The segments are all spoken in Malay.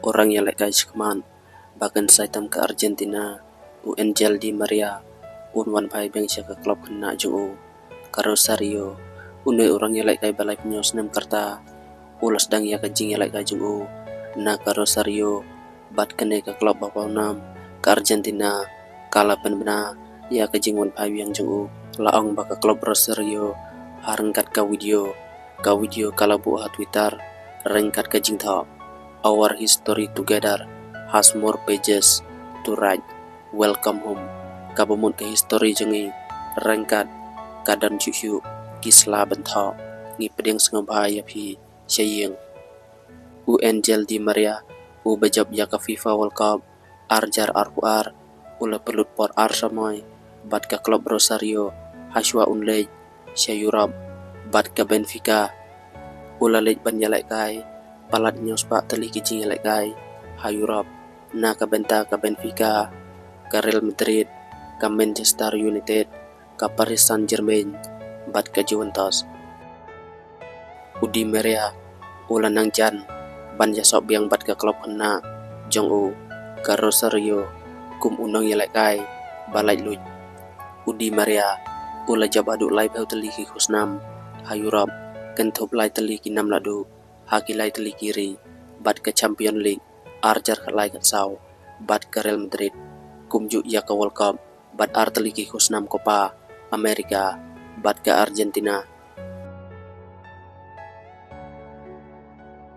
orang yang lek guys keman bahkan saitam ke Argentina Angel Di Maria wan pai beng ke klub kena jung Rosario orang yang lek kai balai penyos nem karta ulas dang ya kajing yang lek kai jung na Rosario bat kene ke klub bapau nam ke Argentina kala benar ya kajing wan pai yang jung laong baka klub Rosario harengkat ka video kala buah Twitter rengkat kajing thok. Our history together has more pages to write. Welcome home. Kabumut ke history jengi rengkat kadan cucu kisla benthok ngi pedeng sengabaya pi syayeng. Angel Di Maria bejab ya ka FIFA World Cup arjar arpuar ula pelut por arsamoy bat ka klub Rosario haswa unlej syayurab bat ka Benfica ula lej ban yalek kai palat nyos pak teli kicing yalek kai hayurab na ka benta ka Benfica ka Real Madrid ka Manchester United ka Paris Saint-Germain bat ka Juventus. Di Maria ula nang jan ban jasok biang bat ka klub kena jong ka Rosario kum unang yalek kai balai luj. Di Maria ula jab adu lai pau teli ki kusnam hayurab kentup lai teli ki nam ladu haki lai teli kiri bat ke Champion League arjar ke lai kat sau bat ke Real Madrid kumju ya ke World Cup bat ar teli ki kusnam Copa America bat ke Argentina.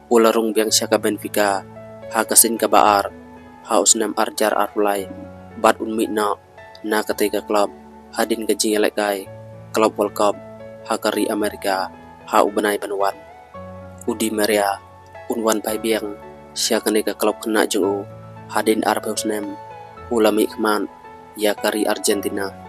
Ularung biang syaka Benfica hakasin ke baar haus nam arjar arulai bat unmit na ketika klub hadin ke jing yalek kai klub World Cup hakari Amerika hau benai panuan. Di Maria unwan pai biang syakane ke klub kena jung hadin arpeus nem ulami keman ya kari Argentina.